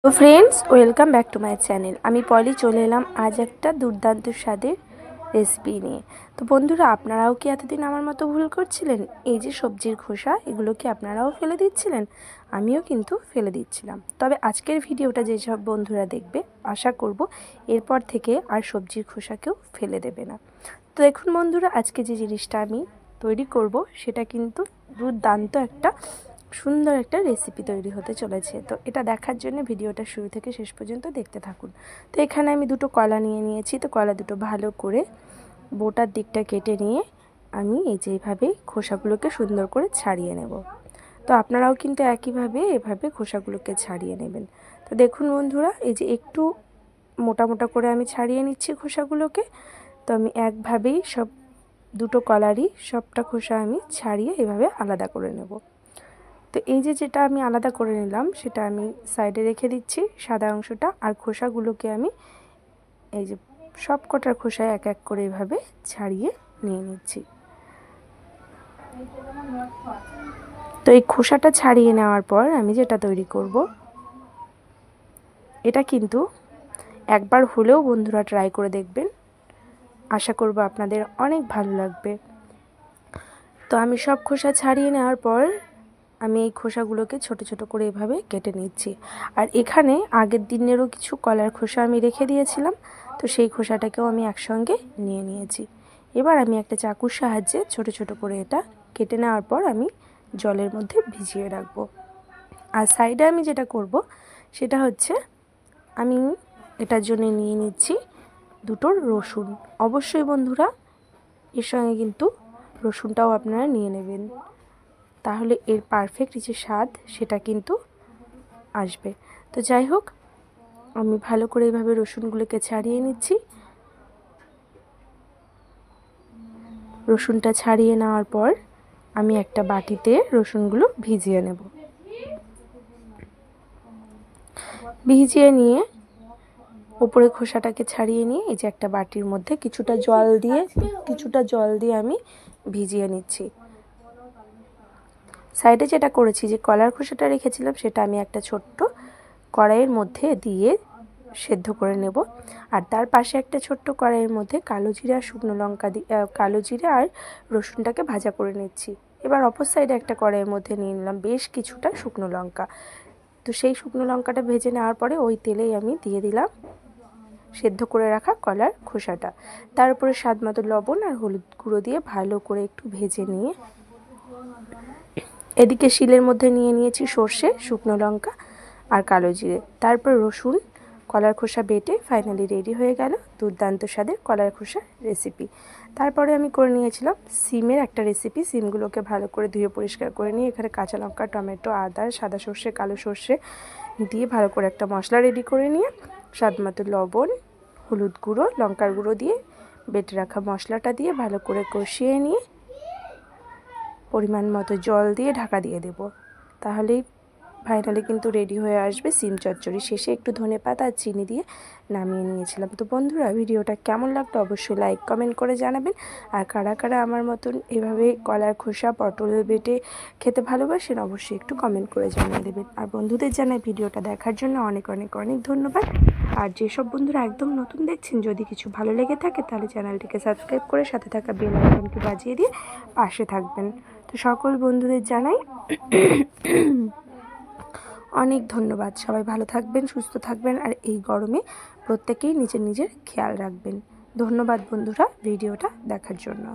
তো friends, welcome back to my channel. আমি পলি চলে এলাম আজ একটা দুর্দান্ত স্বাদের রেসিপি নিয়ে। তো বন্ধুরা, আপনারাও কি এতদিন আমার মতো ভুল করছিলেন? এই যে সবজির খোসা, এগুলো কি আপনারাও ফেলে দিচ্ছিলেন? আমিও কিন্তু ফেলে দিচ্ছিলাম। তবে আজকের ভিডিওটা যেসব বন্ধুরা দেখবে, আশা করব এরপর থেকে আর সবজির খোসা কেউ ফেলে দেবে না। তো দেখুন বন্ধুরা, আজকে যে জিনিসটা আমি তৈরি করব সেটা কিন্তু দুর্দান্ত একটা সুন্দর একটা রেসিপি তৈরি হতে চলেছে। তো এটা দেখার জন্য ভিডিওটা শুরু থেকে শেষ পর্যন্ত দেখতে থাকুন। তো এখানে আমি দুটো কলা নিয়ে নিয়েছি। তো কলা দুটো ভালো করে বোটার দিকটা কেটে নিয়ে আমি এই যে এইভাবে খোসাগুলোকে সুন্দর করে ছাড়িয়ে নেব। তো আপনারাও কিন্তু একইভাবে এভাবে খোসাগুলোকে ছাড়িয়ে নেবেন। তো দেখুন বন্ধুরা, এই যে একটু মোটা মোটা করে আমি ছাড়িয়ে নিচ্ছি খোসাগুলোকে। তো আমি একভাবেই সব দুটো কলারই সবটা খোসা আমি ছাড়িয়ে এভাবে আলাদা করে নেব। তো এই যে যেটা আমি আলাদা করে নিলাম সেটা আমি সাইডে রেখে দিচ্ছি, সাদা অংশটা। আর খোসাগুলোকে আমি এই যে সব কটার খোসায় এক এক করে এভাবে ছাড়িয়ে নিয়ে নিচ্ছি। তো এই খোসাটা ছাড়িয়ে নেওয়ার পর আমি যেটা তৈরি করব, এটা কিন্তু একবার হলেও বন্ধুরা ট্রাই করে দেখবেন। আশা করব আপনাদের অনেক ভালো লাগবে। তো আমি সব খোসা ছাড়িয়ে নেওয়ার পর আমি এই খোসাগুলোকে ছোট ছোট করে এভাবে কেটে নিচ্ছি। আর এখানে আগের দিনেরও কিছু কলার খোসা আমি রেখে দিয়েছিলাম, তো সেই খোসাটাকেও আমি একসঙ্গে নিয়ে নিয়েছি। এবার আমি একটা চাকুর সাহায্যে ছোট ছোট করে এটা কেটে নেওয়ার পর আমি জলের মধ্যে ভিজিয়ে রাখবো। আর সাইডে আমি যেটা করব সেটা হচ্ছে, আমি এটার জন্য নিয়ে নিচ্ছি দুটো রসুন। অবশ্যই বন্ধুরা এর সঙ্গে কিন্তু রসুনটাও আপনারা নিয়ে নেবেন, তাহলে এর পারফেক্ট যে স্বাদ সেটা কিন্তু আসবে। তো যাই হোক, আমি ভালো করে এভাবে রসুনগুলোকে ছাড়িয়ে নিচ্ছি। রসুনটা ছাড়িয়ে নেওয়ার পর আমি একটা বাটিতে রসুনগুলো ভিজিয়ে নেব। ভিজিয়ে নিয়ে উপরে খোসাটাকে ছাড়িয়ে নিয়ে এই যে একটা বাটির মধ্যে কিছুটা জল দিয়ে আমি ভিজিয়ে নিচ্ছি। সাইডে যেটা করেছি, যে কলার খোসাটা রেখেছিলাম সেটা আমি একটা ছোট্ট কড়াইয়ের মধ্যে দিয়ে সেদ্ধ করে নেব। আর তার পাশে একটা ছোট্ট কড়াইয়ের মধ্যে কালো জিরে আর শুকনো লঙ্কা কালো জিরে আর রসুনটাকে ভাজা করে নিচ্ছি। এবার অপর সাইডে একটা কড়াইয়ের মধ্যে নিয়ে নিলাম বেশ কিছুটা শুকনো লঙ্কা। তো সেই শুকনো লঙ্কাটা ভেজে নেওয়ার পরে ওই তেলেই আমি দিয়ে দিলাম সেদ্ধ করে রাখা কলার খোসাটা। তার উপরে স্বাদ মতো লবণ আর হলুদ গুঁড়ো দিয়ে ভালো করে একটু ভেজে নিয়ে এদিকে শিলের মধ্যে নিয়ে নিয়েছি সর্ষে, শুকনো লঙ্কা আর কালো জিরে। তারপর রসুন, কলার খোসা বেটে ফাইনালি রেডি হয়ে গেল দুর্দান্ত স্বাদের কলার খোসা রেসিপি। তারপরে আমি করে নিয়েছিলাম সিমের একটা রেসিপি। সিমগুলোকে ভালো করে ধুয়ে পরিষ্কার করে নিয়ে এখানে কাঁচা লঙ্কা, টমেটো, আদা, সাদা সর্ষে, কালো সর্ষে দিয়ে ভালো করে একটা মশলা রেডি করে নিয়ে স্বাদ মতো লবণ, হলুদ গুঁড়ো, লঙ্কার গুঁড়ো দিয়ে বেটে রাখা মশলাটা দিয়ে ভালো করে কষিয়ে নিয়ে পরিমাণ মতো জল দিয়ে ঢাকা দিয়ে দেব। তাহলেই ফাইনালি কিন্তু রেডি হয়ে আসবে সিম চচ্চড়ি। শেষে একটু ধনেপাতা আর চিনি দিয়ে নামিয়ে নিয়েছিলাম। তো বন্ধুরা, ভিডিওটা কেমন লাগলো অবশ্যই লাইক কমেন্ট করে জানাবেন। আর কারা কারা আমার মতন এভাবে কলার খোসা পটল বেটে খেতে ভালোবাসেন অবশ্যই একটু কমেন্ট করে জানিয়ে দেবেন। আর বন্ধুদের জানাই ভিডিওটা দেখার জন্য অনেক অনেক অনেক ধন্যবাদ। আর যেসব বন্ধুরা একদম নতুন দেখছেন, যদি কিছু ভালো লেগে থাকে তাহলে চ্যানেলটিকে সাবস্ক্রাইব করে সাথে থাকা বেল আইকনটি বাজিয়ে দিয়ে পাশে থাকবেন। তো সকল বন্ধুদের জানাই অনেক ধন্যবাদ। সবাই ভালো থাকবেন, সুস্থ থাকবেন, আর এই গরমে প্রত্যেকেই নিজের নিজের খেয়াল রাখবেন। ধন্যবাদ বন্ধুরা ভিডিওটা দেখার জন্য।